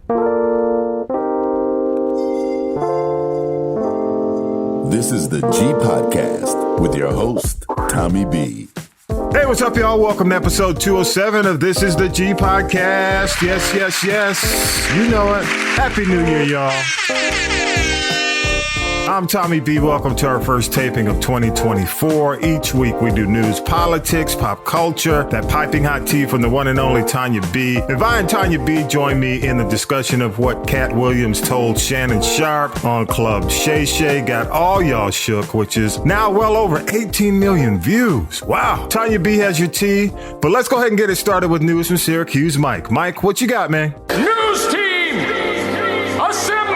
This is the G Podcast with your host, Tonya B. Hey, what's up, y'all? Welcome to episode 207 of This is the G Podcast. Yes. You know it. Happy New Year, y'all. I'm Tonya B. Welcome to our first taping of 2024. Each week we do news, politics, pop culture, that piping hot tea from the one and only Tonya B. If I and Tonya B join me in the discussion of what Katt Williams told Shannon Sharpe on Club Shay Shay, got all y'all shook, which is now well over 18 million views. Wow. Tonya B has your tea, but let's go ahead and get it started with news from Syracuse. Mike, what you got, man? News team, assemble!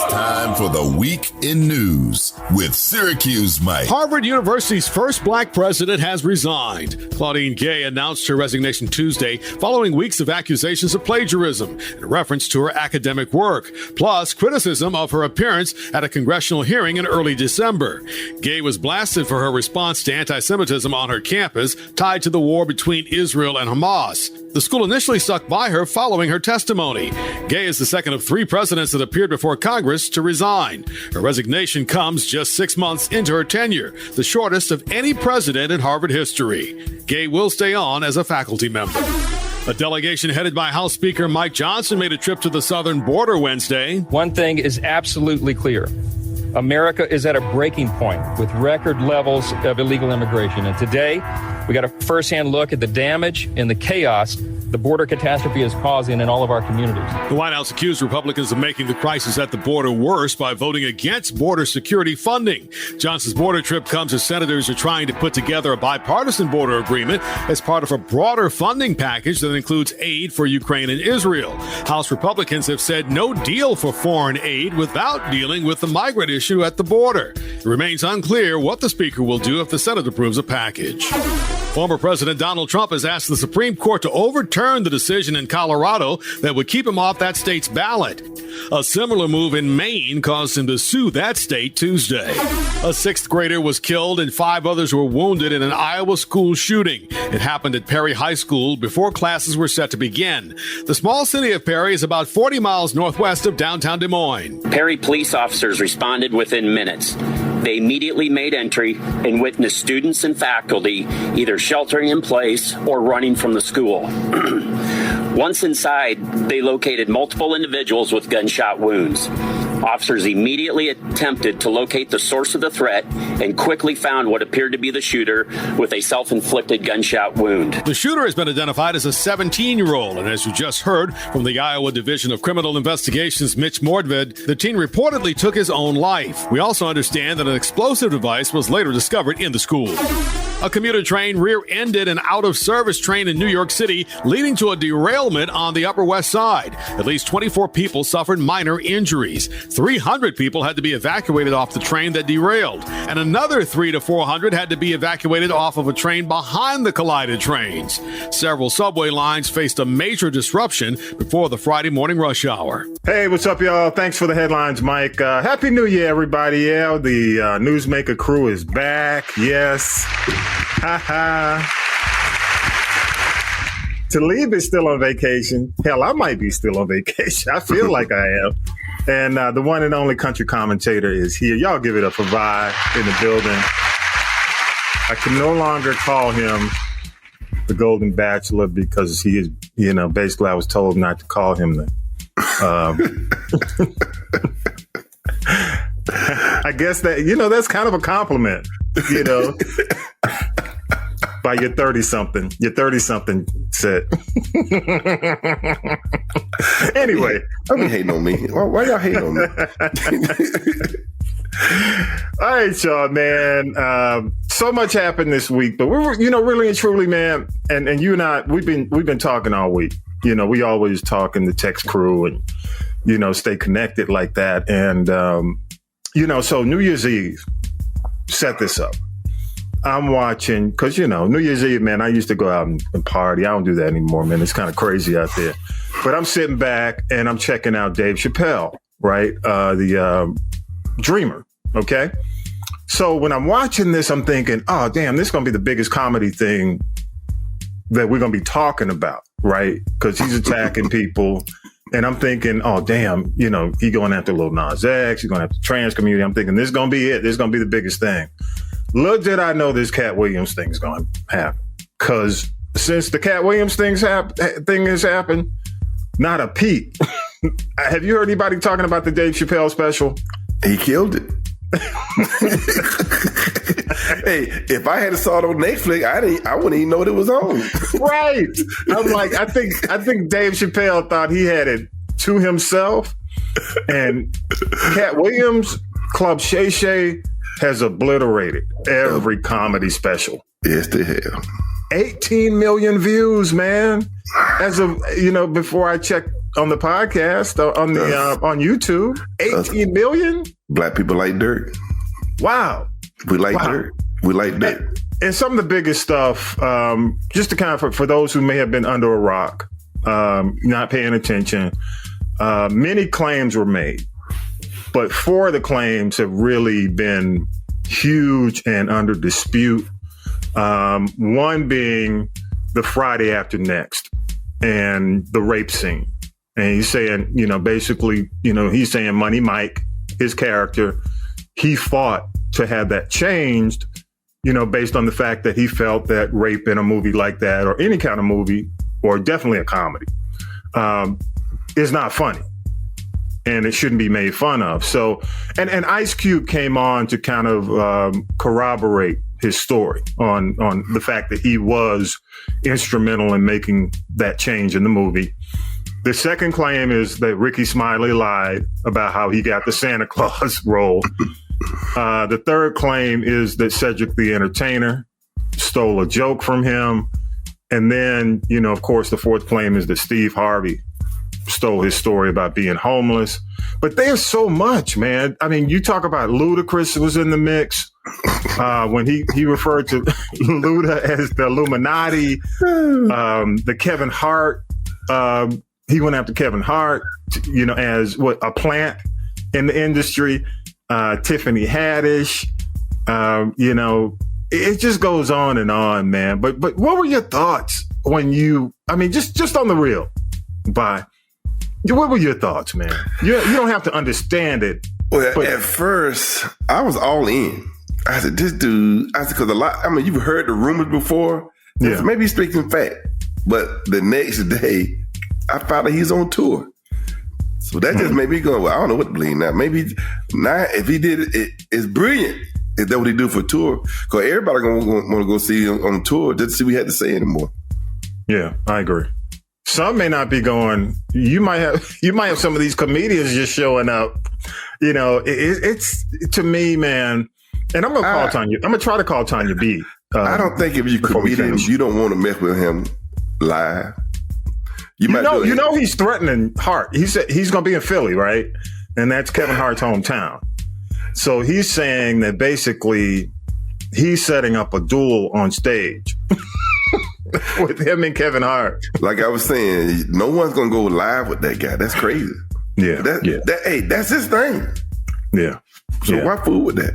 Time for the Week in News with Syracuse Mike. Harvard University's first black president has resigned. Claudine Gay announced her resignation Tuesday following weeks of accusations of plagiarism in reference to her academic work, plus criticism of her appearance at a congressional hearing in early December. Gay was blasted for her response to anti-Semitism on her campus tied to the war between Israel and Hamas. The school initially stuck by her following her testimony. Gay is the second of three presidents that appeared before Congress to resign. Her resignation comes just 6 months into her tenure, the shortest of any president in Harvard history. Gay will stay on as a faculty member. A delegation headed by House Speaker Mike Johnson made a trip to the southern border Wednesday. One thing is absolutely clear. America is at a breaking point with record levels of illegal immigration. And today, we got a firsthand look at the damage and the chaos the border catastrophe is causing in all of our communities. The White House accused Republicans of making the crisis at the border worse by voting against border security funding. Johnson's border trip comes as senators are trying to put together a bipartisan border agreement as part of a broader funding package that includes aid for Ukraine and Israel. House Republicans have said no deal for foreign aid without dealing with the migrant issue at the border. It remains unclear what the Speaker will do if the Senate approves a package. Former President Donald Trump has asked the Supreme Court to overturn the decision in Colorado that would keep him off that state's ballot. A similar move in Maine caused him to sue that state Tuesday. A sixth grader was killed and 5 others were wounded in an Iowa school shooting. It happened at Perry High School before classes were set to begin. The small city of Perry is about 40 miles northwest of downtown Des Moines. Perry police officers responded within minutes. They immediately made entry and witnessed students and faculty either sheltering in place or running from the school. Once inside, they located multiple individuals with gunshot wounds. Officers immediately attempted to locate the source of the threat and quickly found what appeared to be the shooter with a self-inflicted gunshot wound. The shooter has been identified as a 17-year-old, and as you just heard from the Iowa Division of Criminal Investigations' Mitch Mordvid, the teen reportedly took his own life. We also understand that an explosive device was later discovered in the school. A commuter train rear-ended an out-of-service train in New York City, leading to a derailment on the Upper West Side. At least 24 people suffered minor injuries. 300 people had to be evacuated off the train that derailed, and another 300 to 400 had to be evacuated off of a train behind the collided trains. Several subway lines faced a major disruption before the Friday morning rush hour. Hey, what's up, y'all? Thanks for the headlines, Mike. Happy New Year, everybody. Yeah, the Newsmaker crew is back. Yes. Talib is still on vacation. Hell, I might be still on vacation. I feel like I am. And the one and only country commentator is here. Y'all give it up for Vi in the building. I can no longer call him the Golden Bachelor because he is, basically I was told not to call him that. I guess that, that's kind of a compliment, by your 30-something. Your 30-something set. Anyway. Don't be hating on me. Why y'all hating on me? All right, y'all, man. So much happened this week, but we're, really and truly, man, and you and I, we've been talking all week. We always talk in the text crew and, stay connected like that. And, so New Year's Eve, set this up. I'm watching, because, New Year's Eve, man, I used to go out and party. I don't do that anymore, man. It's kind of crazy out there. But I'm sitting back and I'm checking out Dave Chappelle, right? The Dreamer, okay? So when I'm watching this, I'm thinking, oh, damn, this is going to be the biggest comedy thing that we're going to be talking about. right? Because he's attacking people. And I'm thinking, oh, damn, you know, he going after Lil Nas X, he's going after the trans community. I'm thinking this is going to be it. This is going to be the biggest thing. Little did I know this Katt Williams thing is going to happen. Because since the Katt Williams thing has happened, not a peep. Have you heard anybody talking about the Dave Chappelle special? He killed it. Hey, if I had saw it on Netflix, I wouldn't even know what it was on. Right. I'm like, I think Dave Chappelle thought he had it to himself. And Katt Williams, Club Shay Shay has obliterated every comedy special. Yes, they have. 18 million views, man. As of, you know, before I checked on the podcast, on YouTube, 18 million? Black people like dirt. Wow. We like dirt. We like dirt. And some of the biggest stuff, just to kind of, for those who may have been under a rock, not paying attention, many claims were made. But 4 of the claims have really been huge and under dispute. One being the Friday After Next and the rape scene. And he's saying, you know, basically, you know, he's saying Money Mike, his character, he fought to have that changed, you know, based on the fact that he felt that rape in a movie like that, or any kind of movie, or definitely a comedy, is not funny. And it shouldn't be made fun of. So, and Ice Cube came on to kind of corroborate his story on the fact that he was instrumental in making that change in the movie. The second claim is that Ricky Smiley lied about how he got the Santa Claus role. The third claim is that Cedric the Entertainer stole a joke from him. And then, you know, of course, the fourth claim is that Steve Harvey stole his story about being homeless. But there's so much, man. I mean, you talk about Ludacris was in the mix when he referred to Luda as the Illuminati, the Kevin Hart. He went after Kevin Hart, you know, as a plant in the industry. Tiffany Haddish, you know, it just goes on, man. But what were your thoughts when just on the real, what were your thoughts, man? You don't have to understand it. Well, at first, I was all in. I said, this dude, because you've heard the rumors before. Yeah. Maybe he's speaking fact. But the next day, I found out he's on tour. So that just made me go, well, I don't know what to believe now. Maybe now, if he did it's brilliant. Is that what he do for tour? Because everybody going to want to go see him on tour just to see what he had to say anymore. Yeah, I agree. Some may not be going. You might have some of these comedians just showing up. You know, it's to me, man. And I'm gonna try to call Tonya B. I don't think if you comedian, you don't want to mess with him live. You know he's threatening Hart. He said he's going to be in Philly, right? And that's Kevin Hart's hometown. So he's saying that basically he's setting up a duel on stage with him and Kevin Hart. Like I was saying, no one's going to go live with that guy. That's crazy. Yeah. That's his thing. Yeah. So why fool with that?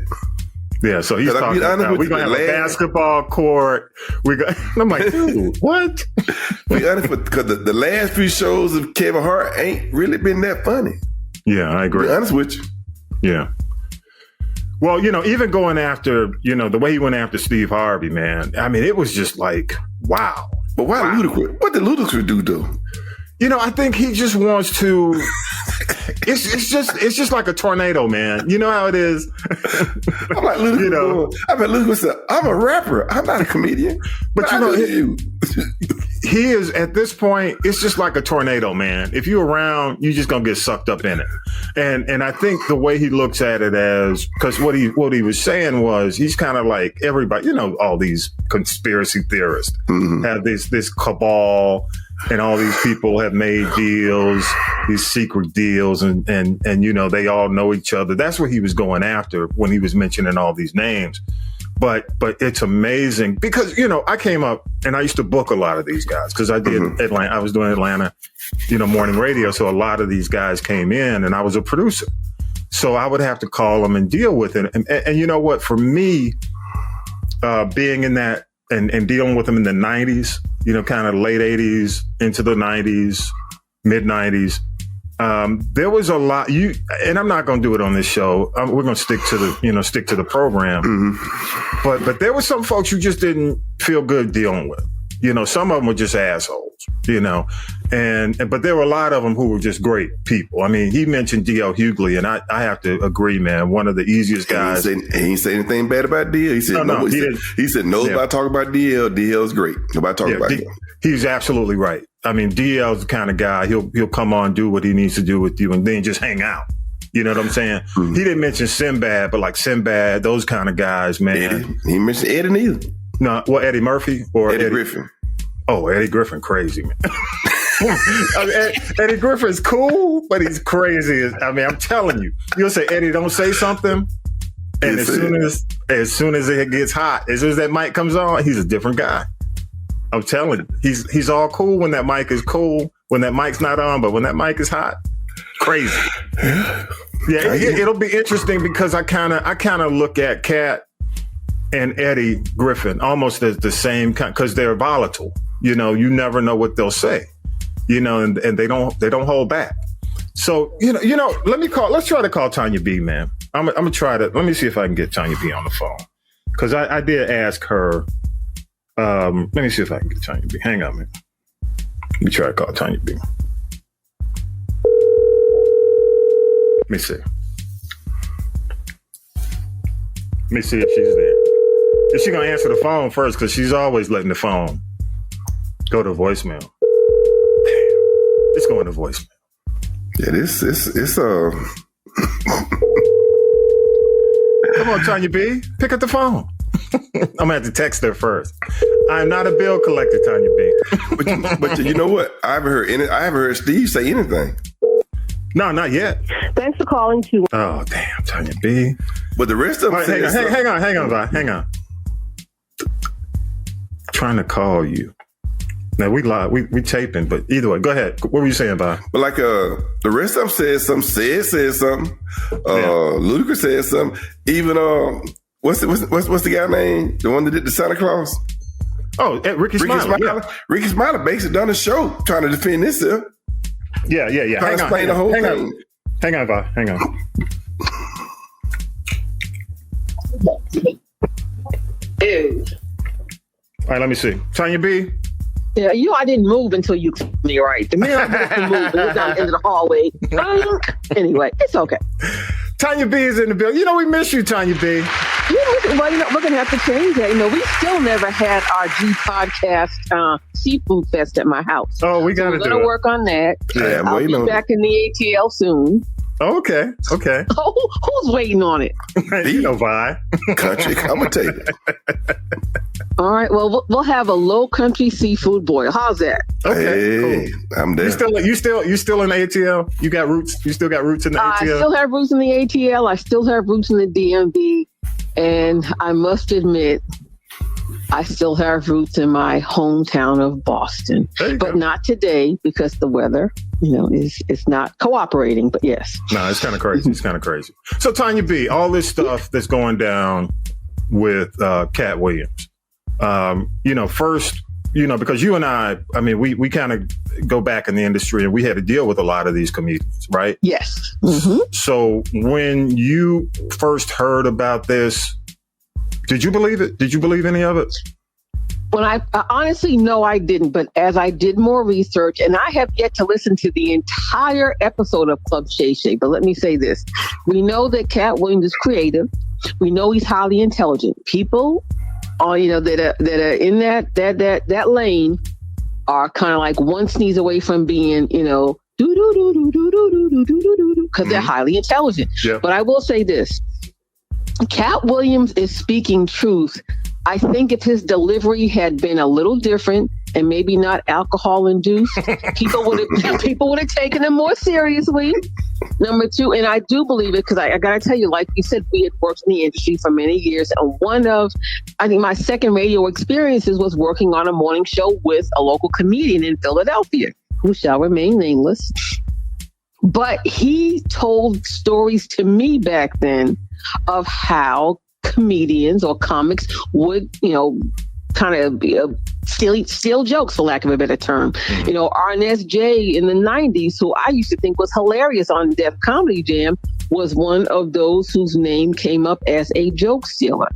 Yeah, so he's talking about we're going to have a basketball court. I'm like, dude, what? Be honest, because the last few shows of Kevin Hart ain't really been that funny. Yeah, I agree. Be honest with you. Yeah. Well, you know, even going after, you know, the way he went after Steve Harvey, man, I mean, it was just like, wow. But why Ludacris? What did Ludacris do, though? You know, I think he just wants to. It's just like a tornado, man. You know how it is. I'm like Ludacris. You know, Ludacris said, "I'm a rapper. I'm not a comedian." But you know, he is at this point. It's just like a tornado, man. If you're around, you're just gonna get sucked up in it. And I think the way he looks at it as, because what he was saying was, he's kind of like everybody. You know, all these conspiracy theorists have this cabal. And all these people have made deals, these secret deals, and you know, they all know each other. That's what he was going after when he was mentioning all these names. But it's amazing because, you know, I came up and I used to book a lot of these guys because I did Atlanta. I was doing Atlanta, you know, morning radio. So a lot of these guys came in and I was a producer. So I would have to call them and deal with it. And you know what, for me, being in that and dealing with them in the 90s, kind of late 80s into the 90s, mid 90s. There was a lot and I'm not going to do it on this show. We're going to stick to the program. Mm-hmm. But there were some folks you just didn't feel good dealing with. Some of them were just assholes, but there were a lot of them who were just great people. I mean, he mentioned D.L. Hughley, and I have to agree, man. One of the easiest guys. He didn't say anything bad about D.L. He said, he said, nobody talk about D.L. D.L.'s great. Nobody talk about him. He's absolutely right. I mean, DL's the kind of guy, he'll come on, do what he needs to do with you, and then just hang out. You know what I'm saying? Mm-hmm. He didn't mention Sinbad, but like Sinbad, those kind of guys, man. Eddie. He mentioned Eddie neither. No, well, Eddie Murphy or Eddie Griffin. Oh, Eddie Griffin, crazy, man. I mean, Eddie Griffin's cool, but he's crazy. I mean, I'm telling you. You'll say, Eddie, don't say something. And as soon as it gets hot, as soon as that mic comes on, he's a different guy. I'm telling you, he's all cool when that mic is cool, when that mic's not on, but when that mic is hot, crazy. Yeah, it'll be interesting because I kind of look at Katt and Eddie Griffin almost as the same kind, because they're volatile. You never know what they'll say. And they don't hold back. So let's try to call Tonya B, man. I'm gonna try to. Let me see if I can get Tonya B on the phone, because I did ask her. Let me see if I can get Tonya B. Hang on, man. Let me try to call Tonya B. Let me see. Let me see if she's there. Is she gonna answer the phone first? Because she's always letting the phone go to voicemail. Damn, it's going to voicemail. Yeah, it's Come on, Tonya B. Pick up the phone. I'm gonna have to text her first. I'm not a bill collector, Tonya B. but you know what? I haven't heard Steve say anything. No, not yet. Thanks for calling to. Oh, damn, Tonya B. But the rest of them. Hang on, Vi. Hang on. Trying to call you. Now we live, we taping, but either way, go ahead. What were you saying, Vi? But like the rest of them said something. Said something. Ludacris said something. Even what's the guy name? The one that did the Santa Claus? Oh, Ricky Smiley. Yeah. Ricky Smiley basically done a show trying to defend himself. Yeah. Trying to explain the whole thing. Hang on, Vi. Hang on. All right, let me see. Tonya B. Yeah, I didn't move until you told me right. The minute I moved, it was down the end of the hallway. Anyway, it's okay. Tonya B is in the building. We miss you, Tonya B. Yeah, we're going to have to change that. We still never had our G Podcast Seafood Fest at my house. Oh, we got to do it. We're going to work on that. Yeah, I'll be back in the ATL soon. Oh, okay. Oh, who's waiting on it? Vi. Country commentator. All right. Well, we'll have a low country seafood boil. How's that? Okay, cool. I'm there. You still in the ATL? You got roots? You still got roots in the ATL? I still have roots in the ATL. I still have roots in the DMV. And I must admit, I still have roots in my hometown of Boston. But not today because the weather, is not cooperating. But yes. No, it's kind of crazy. So Tonya B, all this stuff that's going down with Katt Williams. First, because you and I mean, we kind of go back in the industry and we had to deal with a lot of these comedians, right? Yes. Mm-hmm. So when you first heard about this, did you believe it? Did you believe any of it? When I honestly, no, I didn't. But as I did more research, and I have yet to listen to the entire episode of Club Shay Shay, but let me say this. We know that Katt Williams is creative. We know he's highly intelligent. People that are in that lane are kind of like one sneeze away from being, because they're highly intelligent. Yeah. But I will say this. Katt Williams is speaking truth. I think if his delivery had been a little different and maybe not alcohol induced, people would have taken him more seriously. Number two, and I do believe it because I got to tell you, like you said, we had worked in the industry for many years. And I think my second radio experiences was working on a morning show with a local comedian in Philadelphia, who shall remain nameless. But he told stories to me back then of how comedians or comics would, kind of steal jokes, for lack of a better term. You know, Arnez J in the 90s, who I used to think was hilarious on Def Comedy Jam, was one of those whose name came up as a joke stealer.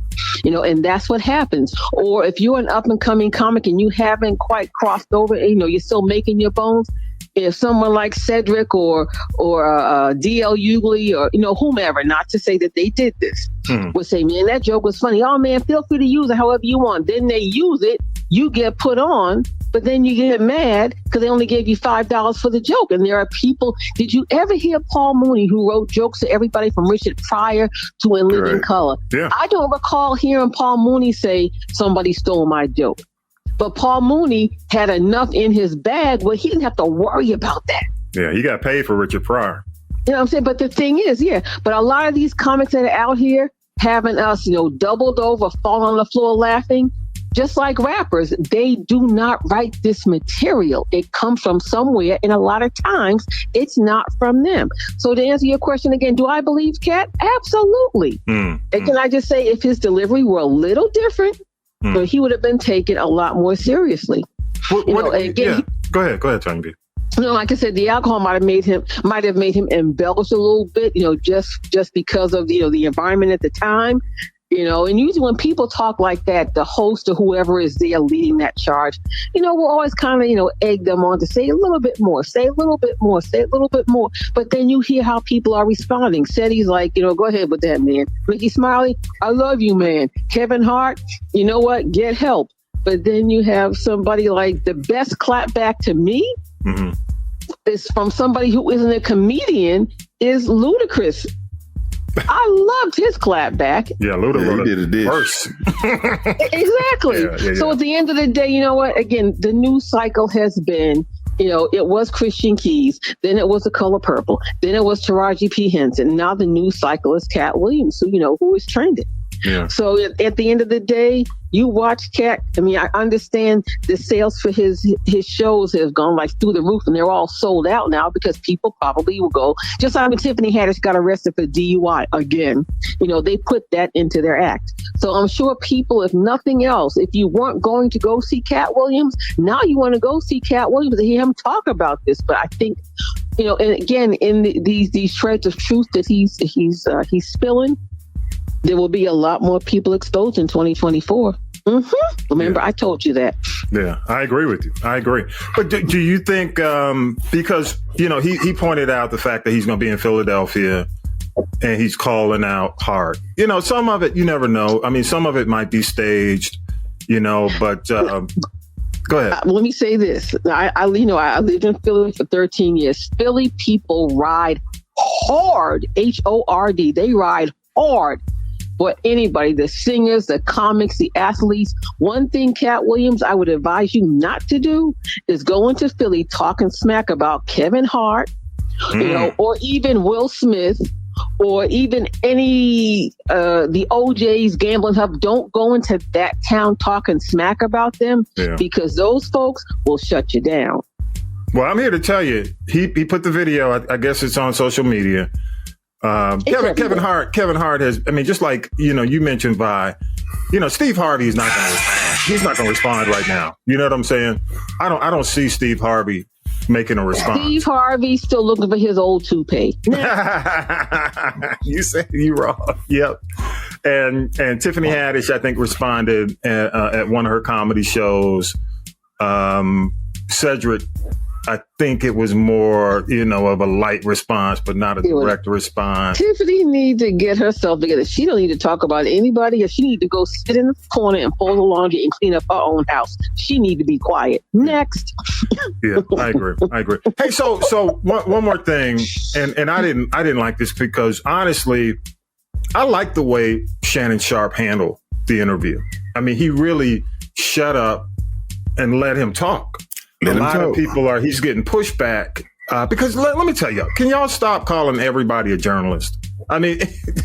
You know, and that's what happens. Or if you're an up and coming comic and you haven't quite crossed over, you know, you're still making your bones. If someone like Cedric or D.L. Hughley or, you know, whomever, not to say that they did this, would say, man, that joke was funny. Oh, man, feel free to use it however you want. Then they use it. You get put on, but then you get mad because they only gave you $5 for the joke. And there are people, did you ever hear Paul Mooney, who wrote jokes to everybody from Richard Pryor to In Living Color? Yeah. I don't recall hearing Paul Mooney say, somebody stole my joke. But Paul Mooney had enough in his bag where he didn't have to worry about that. Yeah, he got paid for Richard Pryor. You know what I'm saying? But the thing is, but a lot of these comics that are out here having us, you know, doubled over, fall on the floor laughing, just like rappers, they do not write this material. It comes from somewhere, and a lot of times it's not from them. So to answer your question again, do I believe Katt? Absolutely. And can I just say, if his delivery were a little different, he would have been taken a lot more seriously. Go ahead, Tonya B. You know, like I said, the alcohol might have made him embellish a little bit, you know, just because of, you know, the environment at the time. You know, and usually when people talk like that, the host or whoever is there leading that charge, you know, will always kind of, you know, egg them on to say a little bit more, say a little bit more, say a little bit more. But then you hear how people are responding. Seti's like, you know, go ahead with that, man. Ricky Smiley, I love you, man. Kevin Hart, you know what? Get help. But then you have somebody like, the best clap back to me is from somebody who isn't a comedian, is Ludacris. I loved his clap back. Yeah, Luda did it worse. Exactly. Yeah. So at the end of the day, you know what? Again, the news cycle has been, you know, it was Christian Keys, then it was The Color Purple, then it was Taraji P. Henson. Now the news cycle is Katt Williams, who is trending. Yeah. So at the end of the day, you watch Katt. I mean, I understand the sales for his shows have gone like through the roof, and they're all sold out now because people probably will go. Just like when Tiffany Haddish got arrested for DUI again, you know, they put that into their act. So I'm sure people, if nothing else, if you weren't going to go see Katt Williams, now you want to go see Katt Williams and hear him talk about this. But I think, you know, and again, in these shreds of truth that he's spilling, there will be a lot more people exposed in 2024. Remember, I told you that. Yeah, I agree with you. I agree. But do you think, because, you know, he pointed out the fact that he's going to be in Philadelphia and he's calling out hard. You know, some of it, you never know. I mean, some of it might be staged, you know, but go ahead. Let me say this. I lived in Philly for 13 years. Philly people ride hard, HORD. They ride hard for anybody, the singers, the comics, the athletes. One thing, Katt Williams, I would advise you not to do is go into Philly talking smack about Kevin Hart, you know, or even Will Smith, or even any the OJ's Gambling Hub. Don't go into that town talking smack about them, because those folks will shut you down. Well, I'm here to tell you, he put the video. I guess it's on social media. Kevin Hart has, I mean, just like, you know, you mentioned Vi, you know, Steve Harvey is not going to respond. He's not going to respond right now. You know what I'm saying? I don't see Steve Harvey making a response. Steve Harvey's still looking for his old toupee. You said you wrong. Yep. And Tiffany Haddish, I think, responded at one of her comedy shows. Cedric, I think it was more, you know, of a light response, but not a direct response. Tiffany needs to get herself together. She don't need to talk about anybody, or she need to go sit in the corner and fold the laundry and clean up her own house. She need to be quiet. Next. Yeah, I agree. Hey, so one more thing, and I didn't like this because honestly, I like the way Shannon Sharpe handled the interview. I mean, he really shut up and let him talk. A lot of people he's getting pushback because let me tell you, can y'all stop calling everybody a journalist? I mean,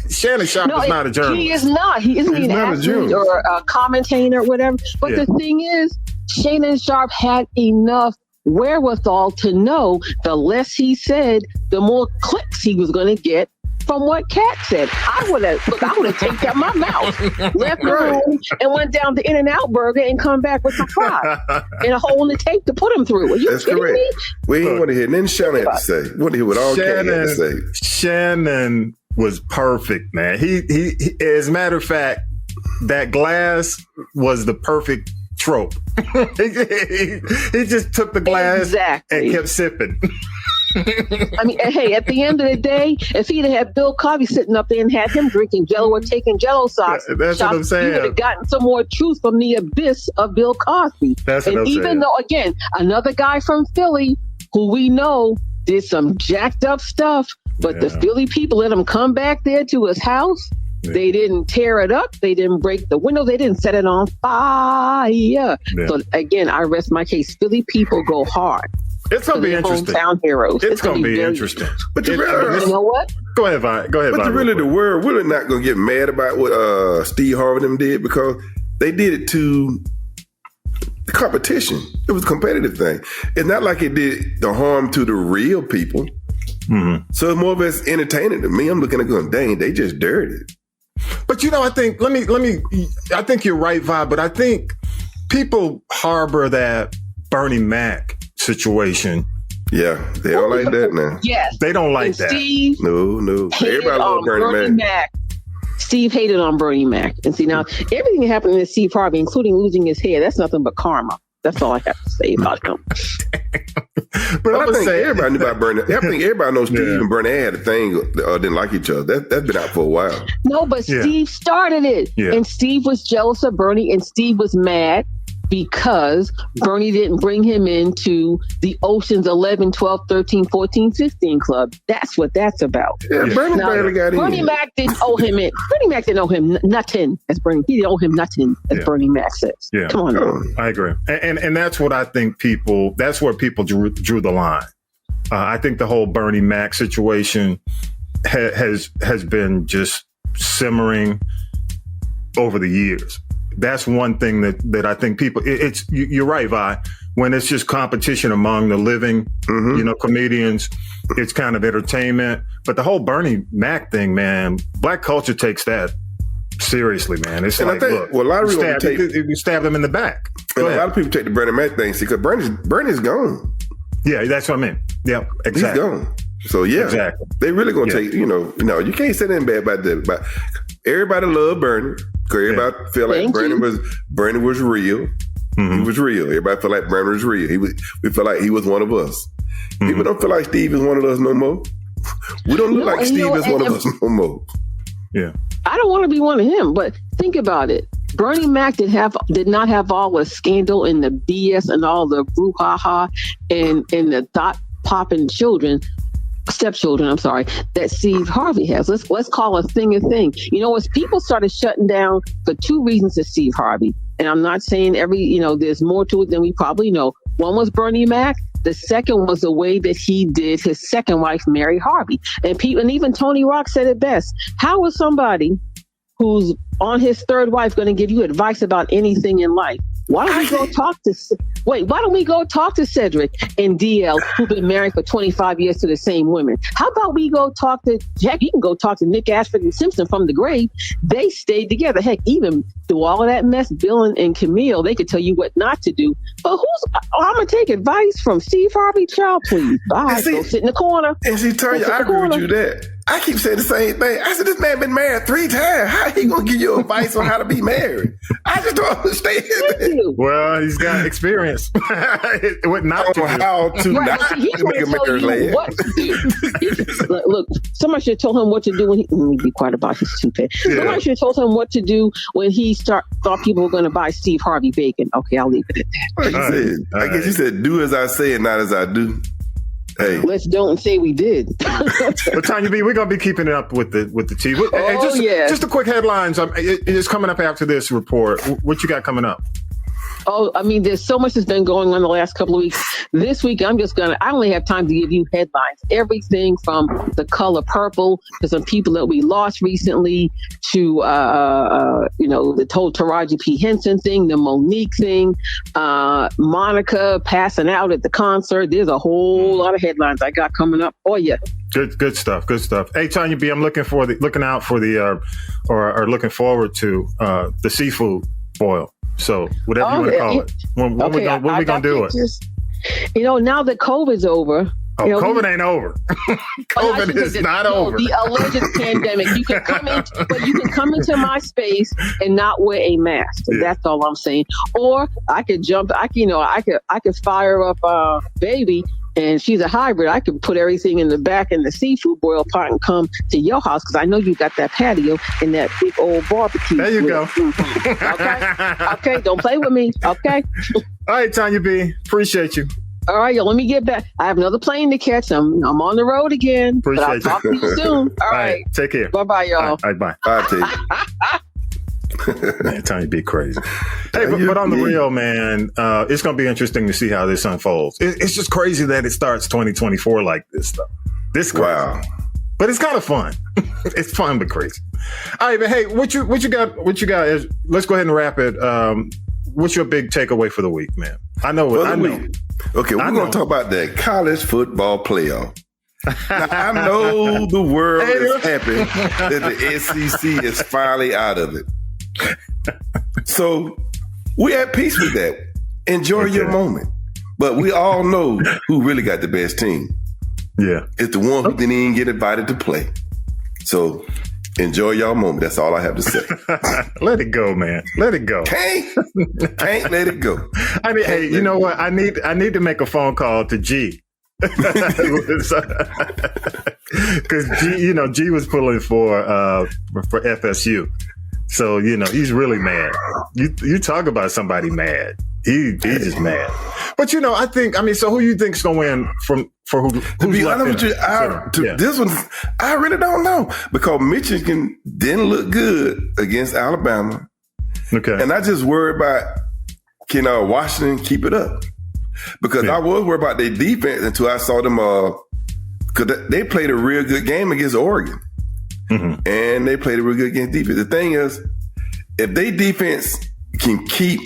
Shannon Sharpe is not a journalist. He is not. He isn't an athlete or a commentator or whatever. But the thing is, Shannon Sharpe had enough wherewithal to know the less he said, the more clicks he was going to get from what Katt said. I would have taped out my mouth, left the room, and went down to In-N-Out Burger and come back with some fries and a hole in the tape to put them through. Are you That's kidding correct. me? We ain't want to hear nothing Shannon had to say. We want to hear what all Katt had to say. Shannon was perfect, man. He as a matter of fact, that glass was the perfect trope. he just took the glass and kept sipping. I mean, hey, at the end of the day, if he'd had Bill Cosby sitting up there and had him drinking Jello or taking Jello shots, that's what I'm saying. You would have gotten some more truth from the abyss of Bill Cosby. That's what I'm saying. Even though, again, another guy from Philly who we know did some jacked up stuff, but the Philly people let him come back there to his house. Yeah. They didn't tear it up. They didn't break the window. They didn't set it on fire. Yeah. So again, I rest my case. Philly people go hard. It's going to be interesting. Hometown heroes. It's going to be interesting. But you know what? Go ahead, Vi. Go ahead. But really, the world really not going to get mad about what Steve Harvey them did, because they did it to the competition. It was a competitive thing. It's not like it did the harm to the real people. Mm-hmm. So it's more of it's entertaining to me. I'm looking at going, dang, they just dirty. But I think I think you're right, Vi, but I think people harbor that Bernie Mac situation. Yeah, they don't like that now. Yes. They don't like that. Steve no. Everybody loves Bernie Mac. Steve hated on Bernie Mac. And see, now, everything that happened to Steve Harvey, including losing his hair, that's nothing but karma. That's all I have to say about him. But I think everybody knew about Bernie. I think everybody knows Steve and Bernie had a thing, didn't like each other. That's been out for a while. No, but Steve started it. Yeah. And Steve was jealous of Bernie, and Steve was mad because Bernie didn't bring him into the Ocean's 11, 12, 13, 14, 15 club. That's what that's about. Yeah, Bernie barely got in. Bernie Mac didn't owe him it. Bernie Mac didn't owe him nothing, as Bernie. He didn't owe him nothing, as Bernie Mac says. Yeah. Come on. I agree. And that's what I think that's where people drew the line. I think the whole Bernie Mac situation has been just simmering over the years. That's one thing that I think people, you're right, Vi. When it's just competition among the living, comedians, it's kind of entertainment. But the whole Bernie Mac thing, man, black culture takes that seriously, man. It's like, look, a lot of you stabbed them in the back. A lot of people take the Bernie Mac thing, because Bernie's gone. Yeah, that's what I mean. Yeah, exactly. He's gone. So exactly. They really gonna take. You can't say anything bad about that. But everybody loved Bernie. Because everybody felt like Bernie was real. Mm-hmm. He was real. Everybody felt like Bernie was real. We felt like he was one of us. Mm-hmm. People don't feel like Steve is one of us no more. We don't look like Steve is one of us no more. Yeah. I don't want to be one of him, but think about it. Bernie Mac did not have all the scandal and the BS and all the brouhaha and the thought popping stepchildren, that Steve Harvey has. Let's call a thing a thing. As people started shutting down for two reasons to Steve Harvey, and I'm not saying there's more to it than we probably know. One was Bernie Mac. The second was the way that he did his second wife, Mary Harvey. And even Tony Rock said it best. How is somebody who's on his third wife going to give you advice about anything in life? Why don't we go talk to Cedric and DL, who've been married for 25 years to the same women? How about we go talk to Jack? You can go talk to Nick Ashford and Simpson from the grave. They stayed together. Heck, even through all of that mess, Bill and Camille, they could tell you what not to do. But I'm going to take advice from Steve Harvey. Child, please. Bye. Go sit in the corner. And see, Tonya, I agree with you that. I keep saying the same thing. I said, this man been married 3 times. How he going to give you advice on how to be married? I just don't understand that. Well, he's got experience. What not to do. How to not make a marriage laugh. What to do. Look, somebody should have told him what to do when he... Let me be quiet about his stupid. Somebody should have told him what to do when he thought people were going to buy Steve Harvey bacon. Okay, I'll leave it at that. I guess you said, do as I say and not as I do. Hey. Let's don't say we did. But Tonya B, we're gonna be keeping it up with the tea. Just the quick headlines. It's coming up after this report. What you got coming up? Oh, I mean, there's so much that's been going on the last couple of weeks. This week, I only have time to give you headlines. Everything from the color purple to some people that we lost recently to, the whole Taraji P. Henson thing, the Monique thing, Monica passing out at the concert. There's a whole lot of headlines I got coming up. Oh, yeah. Good stuff. Good stuff. Hey, Tonya B, I'm looking forward to the seafood boil. So whatever you want to call it. When we gonna do it? Now that COVID's over. COVID ain't over. COVID is not over. The alleged pandemic. You can come into my space and not wear a mask. Yeah. That's all I'm saying. Or I could I could fire up Baby, and she's a hybrid. I could put everything in the back in the seafood boil pot and come to your house because I know you got that patio and that big old barbecue. There you go. Okay. Don't play with me. Okay. All right, Tonya B. Appreciate you. All right, yo, let me get back. I have another plane to catch. I'm on the road again. Appreciate I'll talk to you soon. All right. Take care. Bye-bye, y'all. All right, bye. Bye, T. Man, Tonya B crazy. Hey, but on the real, man, it's going to be interesting to see how this unfolds. It's just crazy that it starts 2024 like this stuff. This crazy. Wow. But it's kind of fun. It's fun, but crazy. All right, but hey, what you got? Let's go ahead and wrap it. What's your big takeaway for the week, man? I know. Okay, we're going to talk about the college football playoff. Now, I know the world is happy that the SEC is finally out of it. So we're at peace with that. Enjoy your moment. But we all know who really got the best team. Yeah. It's the one who didn't even get invited to play. So enjoy your moment. That's all I have to say. Let it go, man. Let it go. Can't let it go. I mean, hey, you know what? I need to make a phone call to G. Because G was pulling for FSU. So, he's really mad. You talk about somebody mad. He's just mad. But, so who you think's going to win for who? To be honest with you, this one, I really don't know because Michigan didn't look good against Alabama. Okay. And I just worry about, can Washington keep it up? Because I was worried about their defense until I saw them, because they played a real good game against Oregon. Mm-hmm. And they played a real good against defense. The thing is, if they defense can keep,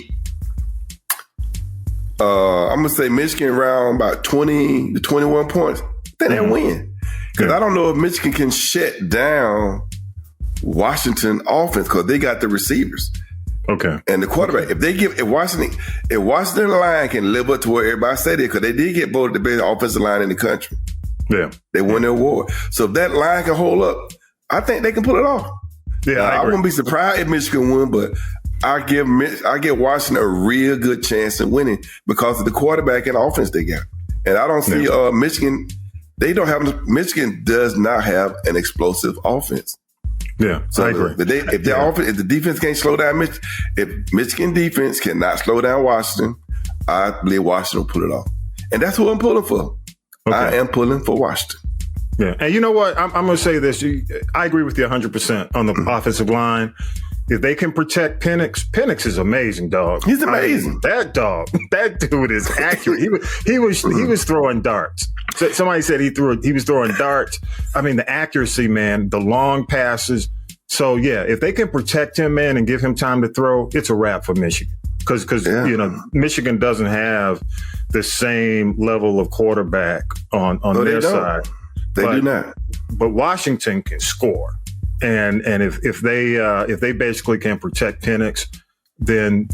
I'm going to say Michigan around about 20 to 21 points, then they'll win. Because I don't know if Michigan can shut down Washington offense because they got the receivers. Okay. And the quarterback. If Washington line can live up to what everybody said it, because they did get voted the best offensive line in the country. Yeah. They won the award. So if that line can hold up, I think they can pull it off. Yeah, I wouldn't be surprised if Michigan won, but I give Washington a real good chance of winning because of the quarterback and offense they got. And I don't see Michigan. Michigan does not have an explosive offense. Yeah, so I agree. If the defense can't slow down, if Michigan defense cannot slow down Washington, I believe Washington will pull it off. And that's who I'm pulling for. Okay. I am pulling for Washington. Yeah. And you know what? I'm going to say this. I agree with you 100% on the offensive line. If they can protect Penix is amazing, dog. He's amazing. That dude is accurate. He was throwing darts. Somebody said he was throwing darts. I mean, the accuracy, man, the long passes. So yeah, if they can protect him, man, and give him time to throw, it's a wrap for Michigan. Because Michigan doesn't have the same level of quarterback on their side. They do not. But Washington can score. And if they basically can protect Penix, then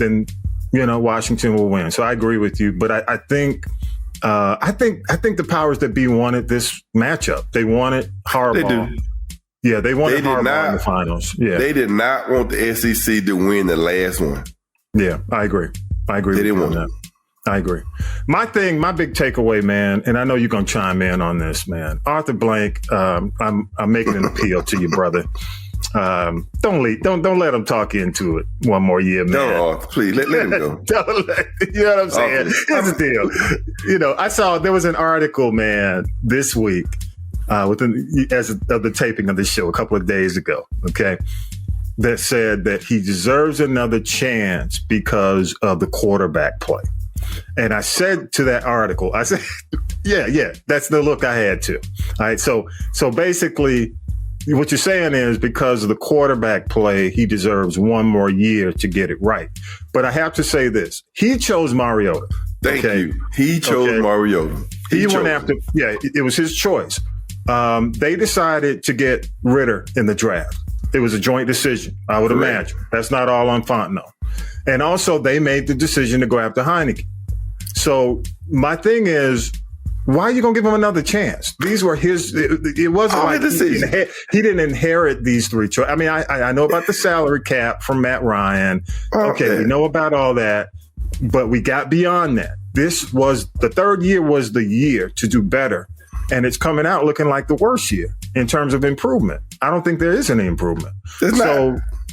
Washington will win. So I agree with you. But I think the powers that be wanted this matchup. They wanted Harbaugh. They do. Yeah, they wanted Harbaugh in the finals. Yeah, they did not want the SEC to win the last one. Yeah, I agree. They didn't want that. I agree. My big takeaway, man, and I know you're gonna chime in on this, man. Arthur Blank, I'm making an appeal to you, brother. Don't let him talk into it one more year, man. No, Arthur, please let him go. You know what I'm saying? Here's the deal. I saw there was an article, man, this week of the taping of the show a couple of days ago. Okay. That said that he deserves another chance because of the quarterback play. And I said to that article, I said, yeah, that's the look I had too. All right. So basically what you're saying is because of the quarterback play, he deserves one more year to get it right. But I have to say this. He chose Mariota. Thank you. He chose Mariota. He went after, it was his choice. They decided to get Ritter in the draft. It was a joint decision, I would imagine. That's not all on Fontenot. And also, they made the decision to go after Heineke. So my thing is, why are you going to give him another chance? These were his. It wasn't like he didn't inherit these three choices. I mean, I know about the salary cap from Matt Ryan. Okay, we know about all that, but we got beyond that. This was the third year was the year to do better, and it's coming out looking like the worst year in terms of improvement. I don't think there is any improvement.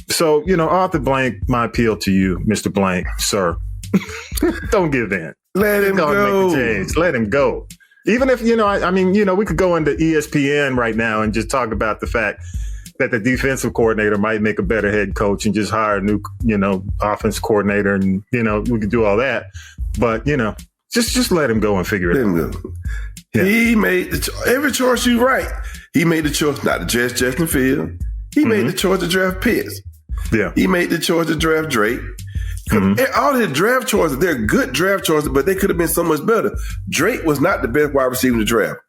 So Arthur Blank, my appeal to you, Mr. Blank, sir, don't give in. Let him go. Make the change. Let him go. Even if, we could go into ESPN right now and just talk about the fact that the defensive coordinator might make a better head coach and just hire a new, offense coordinator. And, we could do all that. But, just let him go and figure it out. Go. Yeah. He made every choice you right. He made the choice not to draft Justin Fields. He made the choice to draft Pitts. Yeah. He made the choice to draft Drake. All his draft choices, they're good draft choices, but they could have been so much better. Drake was not the best wide receiver in the draft.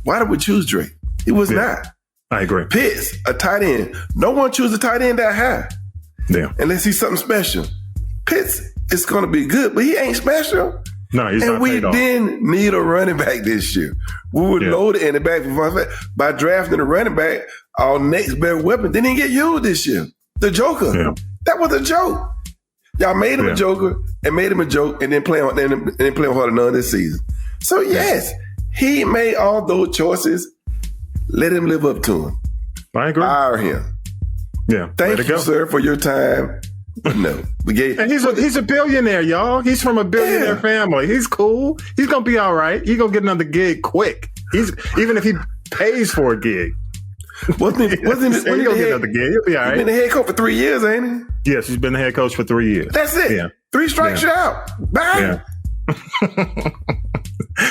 Why did we choose Drake? He was not. I agree. Pitts, a tight end. No one chooses a tight end that high. Yeah. Unless he's something special. Pitts is going to be good, but he ain't special. No, he's not. And we didn't need a running back this year. We were loaded in the back by drafting a running back. Our next best weapon didn't get used this year. The Joker. Yeah. That was a joke. Y'all made him a joker and made him a joke and then play him harder none this season. So yes, he made all those choices. Let him live up to them. I agree. Fire him. Yeah. Thank you, sir, for your time. But no, we gave. And he's a billionaire, y'all. He's from a billionaire family. He's cool. He's gonna be all right. He's gonna get another gig quick. Even if he pays for a gig. Wasn't he gonna get another gig? He'll be all right. He's been the head coach for 3 years, ain't he? Yes, he's been the head coach for 3 years. That's it. Yeah. 3 strikes you out. Bye. Yeah.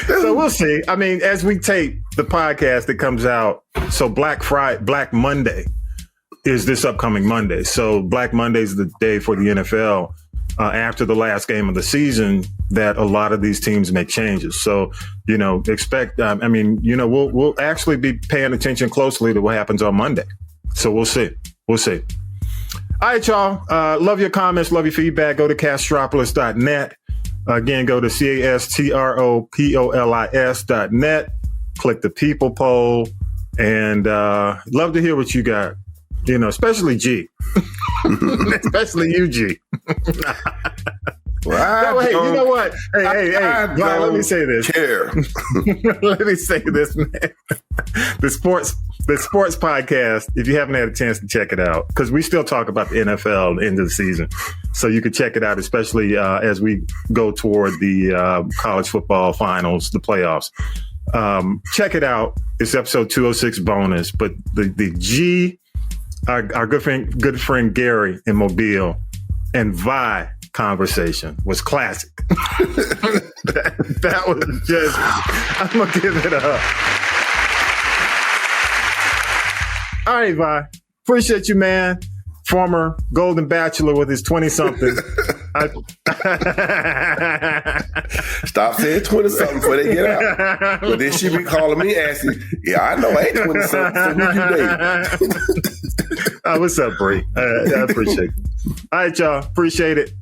So we'll see. I mean, as we tape the podcast that comes out, so Black Monday is this upcoming Monday. So Black Monday is the day for the NFL after the last game of the season that a lot of these teams make changes. So, expect, we'll actually be paying attention closely to what happens on Monday. So we'll see. We'll see. All right, y'all. Love your comments. Love your feedback. Go to castropolis.net. Again, go to castropolis.net. Click the people poll. And love to hear what you got. Especially G. Especially you, G. Well, hey, you know what? Hey, let me say this. Let me say this, man. The sports podcast, if you haven't had a chance to check it out, because we still talk about the NFL at the end of the season. So you can check it out, especially as we go toward the college football finals, the playoffs. Check it out. It's episode 206 bonus. But the G, our good friend Gary in Mobile, and Vi conversation was classic. that was just, I'm going to give it up. All right, Vi. Appreciate you, man. Former Golden Bachelor with his 20-something. Stop saying 20-something before they get out. But then she be calling me asking, yeah, I know I ain't 20-something, so who you dating? What's up, Bree? I appreciate it. All right, y'all. Appreciate it.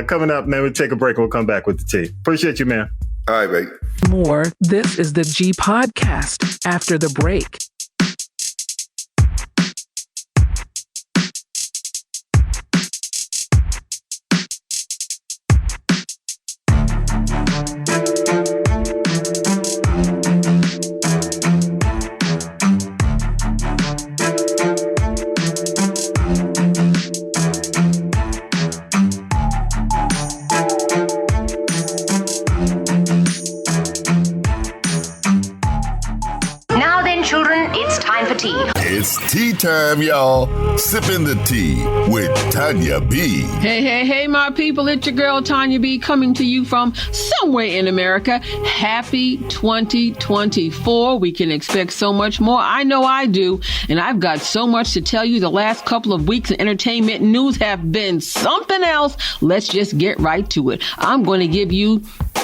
Coming up, man, we'll take a break and we'll come back with the tea. Appreciate you, man. All right, mate. More. This is the G Podcast after the break. It's tea time, y'all. Sipping the tea with Tonya B. Hey, my people. It's your girl, Tonya B, coming to you from somewhere in America. Happy 2024. We can expect so much more. I know I do. And I've got so much to tell you. The last couple of weeks in entertainment news have been something else. Let's just get right to it. I'm going to give you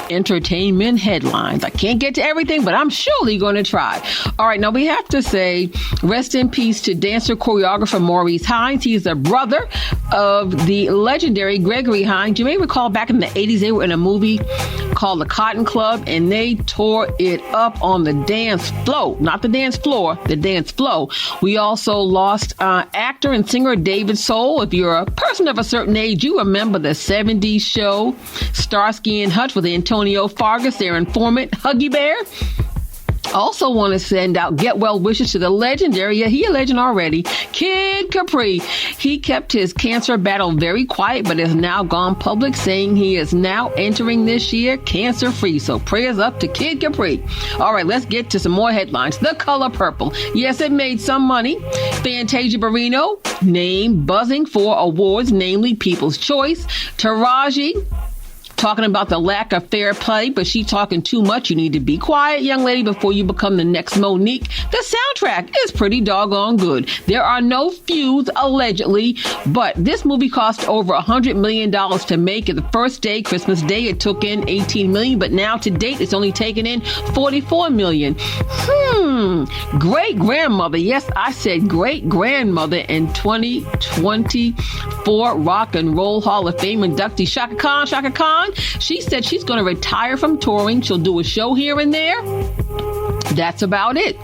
entertainment headlines. I can't get to everything, but I'm surely going to try. All right, now we have to say rest in peace to dancer choreographer Maurice Hines. He's the brother of the legendary Gregory Hines. You may recall back in the 80s, they were in a movie called The Cotton Club, and they tore it up on the dance floor. Not the dance floor, the dance floor. We also lost actor and singer David Soul. If you're a person of a certain age, you remember the 70s show Starsky and Hutch with Antonio Fargas, their informant, Huggy Bear. Also want to send out get well wishes to the legendary, he a legend already, Kid Capri. He kept his cancer battle very quiet, but has now gone public, saying he is now entering this year cancer-free. So prayers up to Kid Capri. All right, let's get to some more headlines. The color purple. Yes, it made some money. Fantasia Barrino named buzzing for awards, namely People's Choice. Taraji talking about the lack of fair play, but she talking too much. You need to be quiet, young lady, before you become the next Monique. The soundtrack is pretty doggone good. There are no feuds, allegedly, but this movie cost over $100 million to make. It the first day, Christmas Day, it took in $18 million, but now to date, it's only taken in $44 million. Great-grandmother, yes, I said great-grandmother, in 2024 Rock and Roll Hall of Fame inductee Shaka Khan, she said she's going to retire from touring. She'll do a show here and there. That's about it.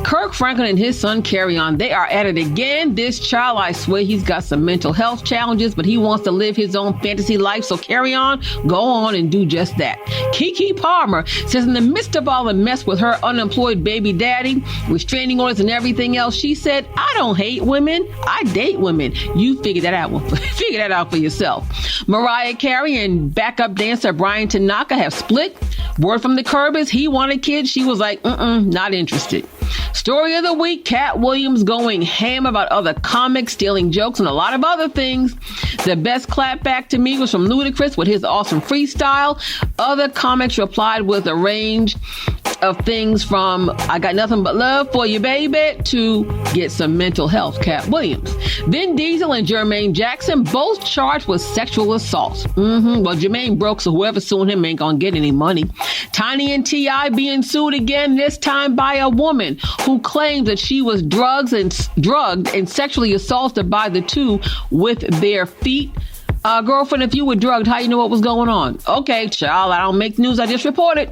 Kirk Franklin and his son Carry On, they are at it again. This child, I swear, he's got some mental health challenges, but he wants to live his own fantasy life. So Carry On, go on and do just that. Keke Palmer says in the midst of all the mess with her unemployed baby daddy, restraining orders and everything else, she said, I don't hate women, I date women. You figure that out. Figure that out for yourself. Mariah Carey and backup dancer Brian Tanaka have split. Word from the Curb is he wanted kids. She was like, not interested. Story of the week, Katt Williams going ham about other comics, stealing jokes, and a lot of other things. The best clap back to me was from Ludacris with his awesome freestyle. Other comics replied with a range of things from I got nothing but love for you, baby, to get some mental health, Katt Williams. Vin Diesel and Jermaine Jackson both charged with sexual assault. Well, Jermaine broke, so whoever's suing him ain't gonna get any money. Tiny and T.I. being sued again, this time by a woman who claims that she was drugged and sexually assaulted by the two with bare feet. Girlfriend, if you were drugged, how you know what was going on? Okay, child, I don't make news, I just report it.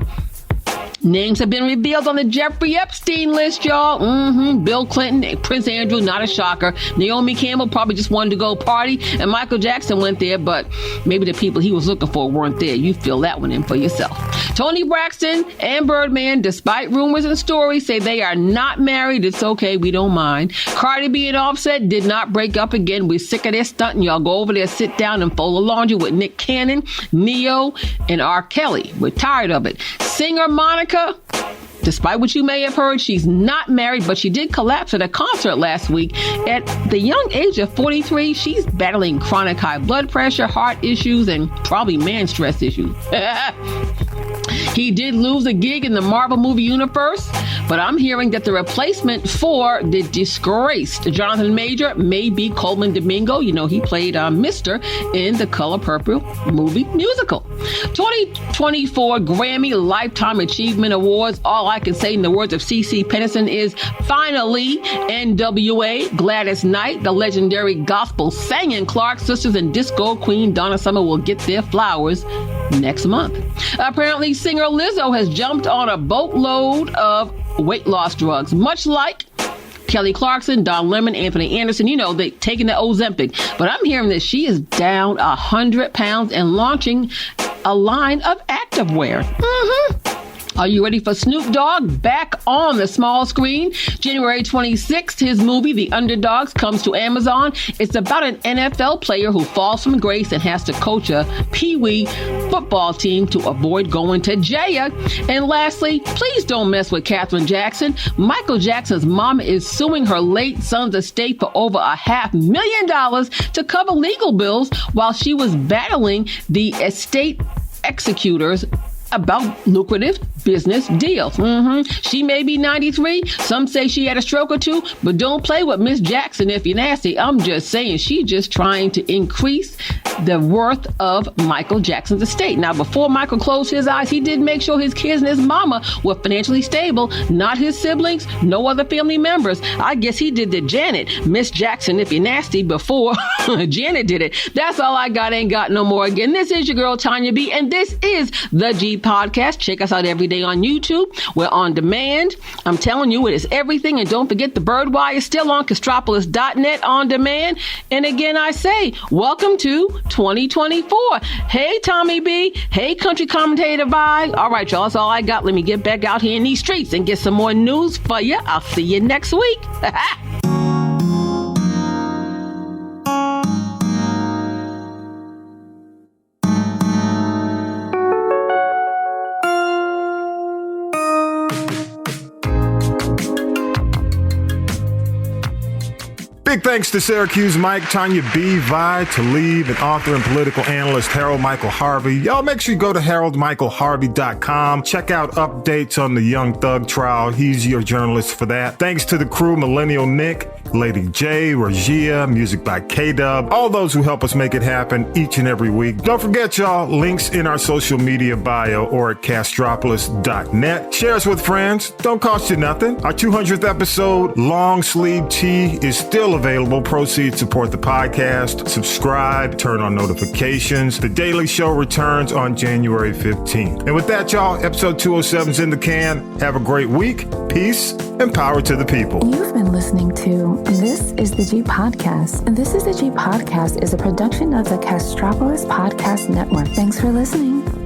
Names have been revealed on the Jeffrey Epstein list, y'all. Bill Clinton, Prince Andrew, not a shocker. Naomi Campbell probably just wanted to go party, and Michael Jackson went there, but maybe the people he was looking for weren't there. You fill that one in for yourself. Toni Braxton and Birdman, despite rumors and stories, say they are not married. It's okay, we don't mind. Cardi B and Offset did not break up again. We're sick of their stunting. Y'all go over there, sit down, and fold the laundry with Nick Cannon, Neo, and R. Kelly. We're tired of it. Singer Monica, despite what you may have heard, she's not married, but she did collapse at a concert last week. At the young age of 43, she's battling chronic high blood pressure, heart issues, and probably man stress issues. He did lose a gig in the Marvel movie universe, but I'm hearing that the replacement for the disgraced Jonathan Major may be Coleman Domingo. You know, he played Mr. in the Color Purple movie musical. 2024 Grammy Lifetime Achievement Awards. All I can say in the words of CeCe Peniston is finally NWA, Gladys Knight, the legendary gospel singing Clark sisters, and disco queen Donna Summer will get their flowers next month. Apparently, singer Lizzo has jumped on a boatload of weight loss drugs, much like Kelly Clarkson, Don Lemon, Anthony Anderson. You know, they taking the Ozempic. But I'm hearing that she is down 100 pounds and launching a line of activewear. Are you ready for Snoop Dogg back on the small screen? January 26th, his movie, The Underdogs, comes to Amazon. It's about an NFL player who falls from grace and has to coach a Pee-wee football team to avoid going to jail. And lastly, please don't mess with Katherine Jackson. Michael Jackson's mom is suing her late son's estate for over $500,000 to cover legal bills while she was battling the estate executors about lucrative business deals. She may be 93. Some say she had a stroke or two, but don't play with Miss Jackson if you're nasty. I'm just saying she's just trying to increase the worth of Michael Jackson's estate. Now, before Michael closed his eyes, he did make sure his kids and his mama were financially stable, not his siblings, no other family members. I guess he did the Janet, Miss Jackson if you're nasty, before Janet did it. That's all I got. Ain't got no more. Again, this is your girl, Tonya B, and this is the G Podcast. Check us out every day on YouTube. We're on demand. I'm telling you, it is everything. And don't forget, the Birdwire is still on Castropolis.net on demand. And again, I say, welcome to 2024. Hey, Tommy B. Hey, country commentator vibe. All right, y'all, that's all I got. Let me get back out here in these streets and get some more news for you. I'll see you next week. Big thanks to Syracuse Mike, Tonya B, Vi, Talib, and author and political analyst Harold Michael Harvey. Y'all make sure you go to haroldmichaelharvey.com. Check out updates on the Young Thug trial. He's your journalist for that. Thanks to the crew, Millennial Nick, Lady J, Regia, music by K-Dub, all those who help us make it happen each and every week. Don't forget, y'all, links in our social media bio or at castropolis.net. Share us with friends. Don't cost you nothing. Our 200th episode long sleeve tee is still available. Proceeds support the podcast. Subscribe, turn on notifications. The Daily Show returns on January 15th. And with that, y'all, episode 207's in the can. Have a great week. Peace and power to the people. You've been listening to This is the G Podcast. And This is the G Podcast is a production of the Castropolis Podcast Network. Thanks for listening.